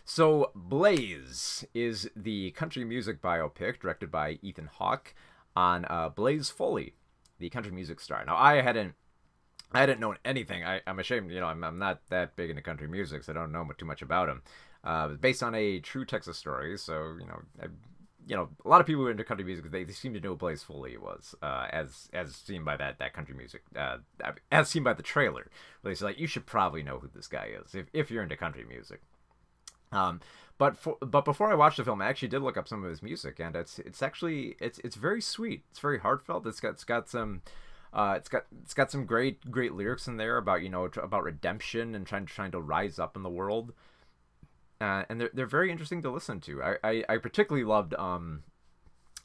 So, Blaze is the country music biopic directed by Ethan Hawke on Blaze Foley, the country music star. Now, I hadn't known anything. I'm ashamed, I'm not that big into country music, so I don't know too much about him. Based on a true Texas story, so a lot of people who are into country music, they seem to know who Blaze Foley was, as seen by that country music, as seen by the trailer. Where they say like, you should probably know who this guy is if you're into country music. But before I watched the film, I actually did look up some of his music, and it's very sweet. It's very heartfelt. It's got some great lyrics in there about about redemption and trying to rise up in the world. And they're very interesting to listen to. I particularly loved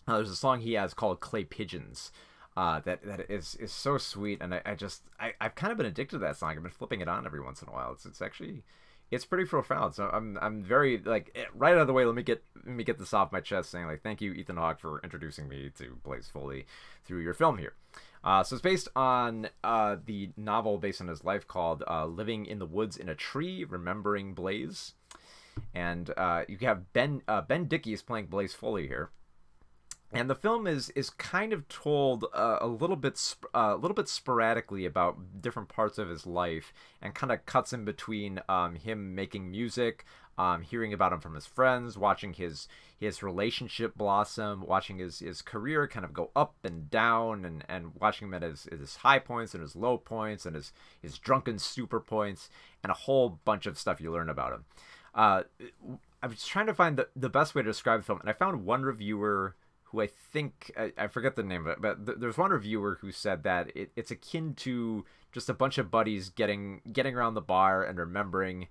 there's a song he has called Clay Pigeons. That is so sweet, and I've kind of been addicted to that song. I've been flipping it on every once in a while. It's pretty profound. So I'm very like right out of the way. Let me get this off my chest, saying like thank you, Ethan Hawke, for introducing me to Blaze Foley through your film here. So it's based on the novel based on his life called "Living in the Woods in a Tree, Remembering Blaze," and you have Ben Dickey is playing Blaze Foley here. And the film is kind of told a little bit sporadically about different parts of his life, and kind of cuts in between him making music, hearing about him from his friends, watching his relationship blossom, watching his career kind of go up and down, and watching him at his high points and his low points and his drunken stupor points, and a whole bunch of stuff you learn about him. I was trying to find the best way to describe the film, and I found one reviewer who I think I forget the name of it, but there's one reviewer who said that it's akin to just a bunch of buddies getting around the bar and remembering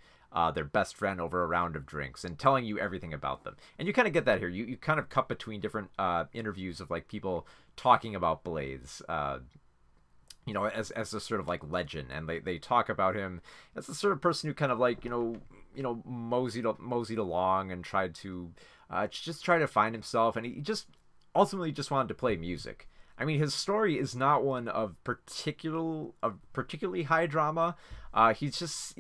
their best friend over a round of drinks and telling you everything about them. And you kind of get that here. You kind of cut between different interviews of like people talking about Blaze, as a sort of like legend, and they talk about him as the sort of person who kind of like moseyed along and tried to just try to find himself, and he just ultimately just wanted to play music. I mean, his story is not one of particularly high drama. He seems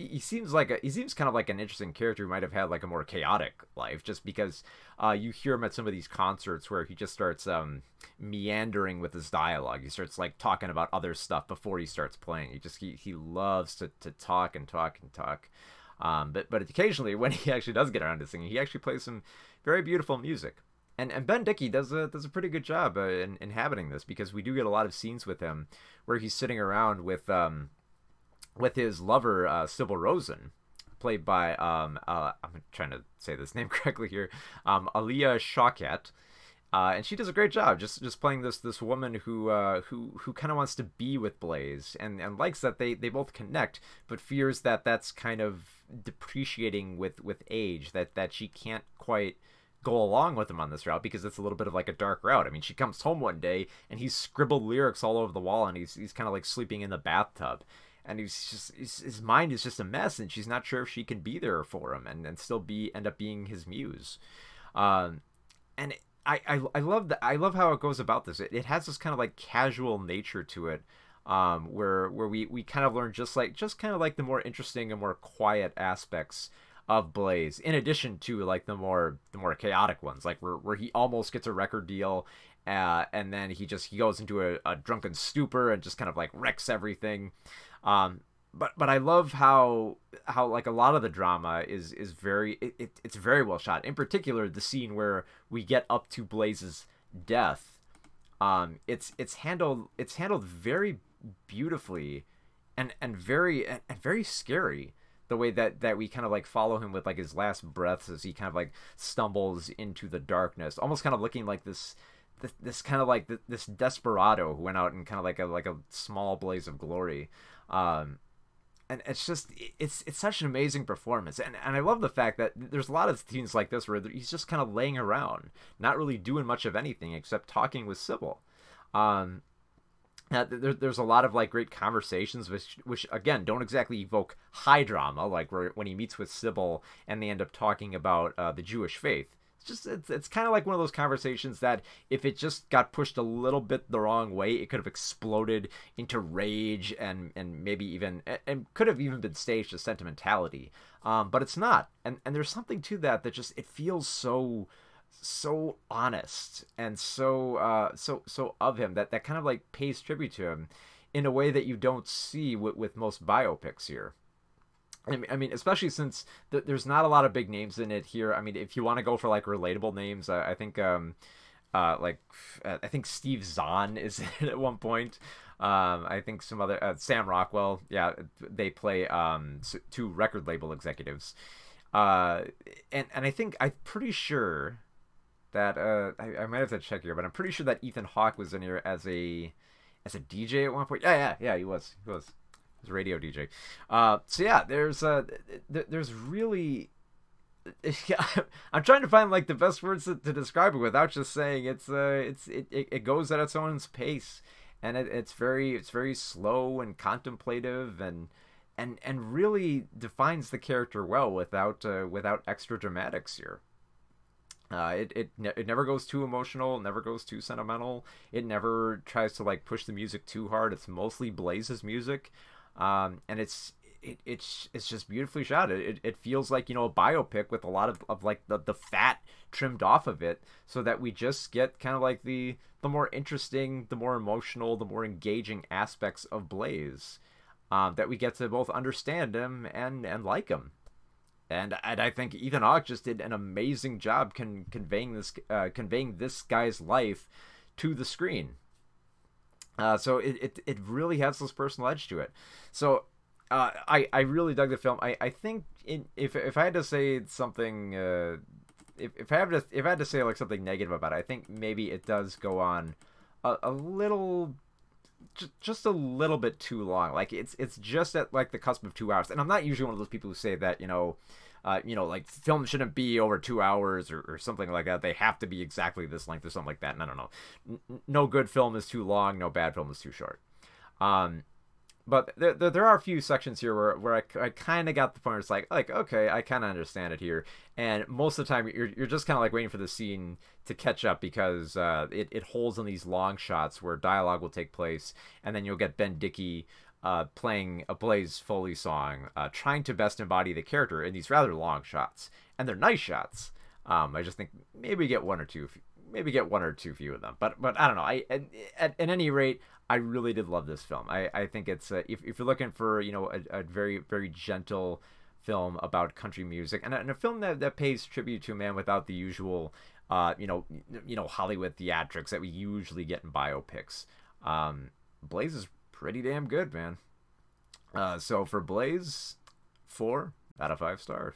kind of like an interesting character who might have had like a more chaotic life, just because you hear him at some of these concerts where he just starts meandering with his dialogue. He starts like talking about other stuff before he starts playing. He loves to talk and talk and talk. But occasionally when he actually does get around to singing, he actually plays some very beautiful music. And Ben Dickey does a pretty good job in inhabiting this, because we do get a lot of scenes with him where he's sitting around with his lover Sybil Rosen, played by I'm trying to say this name correctly here, Alia Shawkat, and she does a great job just playing this woman who kind of wants to be with Blaze, and likes that they both connect, but fears that that's kind of depreciating with age, that she can't quite go along with him on this route, because it's a little bit of like a dark route. I mean, she comes home one day and he's scribbled lyrics all over the wall, and he's kind of like sleeping in the bathtub, and his mind is just a mess, and she's not sure if she can be there for him and still end up being his muse. And I love how it goes about this. It has this kind of like casual nature to it, where we kind of learn just kind of like the more interesting and more quiet aspects of Blaze, in addition to like the more chaotic ones, like where he almost gets a record deal, and then he goes into a drunken stupor and just kind of like wrecks everything. But I love how like a lot of the drama is very it's very well shot. In particular, the scene where we get up to Blaze's death, it's handled very beautifully, and very scary, the way that we kind of like follow him with like his last breaths as he kind of like stumbles into the darkness, almost kind of looking like this kind of like this desperado who went out in kind of like a small blaze of glory. And it's such an amazing performance, and I love the fact that there's a lot of scenes like this where he's just kind of laying around, not really doing much of anything except talking with Sybil. There's a lot of like great conversations, which again don't exactly evoke high drama, like when he meets with Sybil and they end up talking about the Jewish faith. just it's kind of like one of those conversations that if it just got pushed a little bit the wrong way, it could have exploded into rage and maybe even and could have even been staged as sentimentality. But it's not, and there's something to that just it feels so honest and so of him that kind of like pays tribute to him in a way that you don't see with most biopics here. I mean, especially since there's not a lot of big names in it here. I mean, if you want to go for like relatable names, I think like I think Steve Zahn is in it at one point. I think some other Sam Rockwell. Yeah, they play two record label executives. And I think I'm pretty sure that I might have to check here, but I'm pretty sure that Ethan Hawke was in here as a DJ at one point. Yeah, he was. He was a radio DJ. So yeah, there's really yeah, I'm trying to find like the best words to describe it without just saying it goes at its own pace, and it's very slow and contemplative and really defines the character well without extra dramatics here. It never goes too emotional, never goes too sentimental. It never tries to like push the music too hard. It's mostly Blaze's music, and it's just beautifully shot. It feels like, you know, a biopic with a lot of like the fat trimmed off of it, so that we just get kind of like the more interesting, the more emotional, the more engaging aspects of Blaze, that we get to both understand him and like him. And I think Ethan Hawke just did an amazing job conveying this guy's life to the screen. So it really has this personal edge to it. So I really dug the film. I think if I had to say something, if I had to say like something negative about it, I think maybe it does go on a little. Just a little bit too long. Like it's just at like the cusp of 2 hours. And I'm not usually one of those people who say that, like films shouldn't be over 2 hours or something like that. They have to be exactly this length or something like that. No. No good film is too long. No bad film is too short. But there are a few sections here where I kind of got the point where it's like okay, I kind of understand it here. And most of the time you're just kind of like waiting for the scene to catch up, because it holds on these long shots where dialogue will take place, and then you'll get Ben Dickey playing a Blaze Foley song, trying to best embody the character in these rather long shots. And they're nice shots. I just think maybe get one or two few of them. But I don't know. At any rate, I really did love this film. I think it's if you're looking for, you know, a very very gentle film about country music, and a film that pays tribute to a man without the usual Hollywood theatrics that we usually get in biopics. Blaze is pretty damn good, man. So for Blaze, 4 out of 5 stars.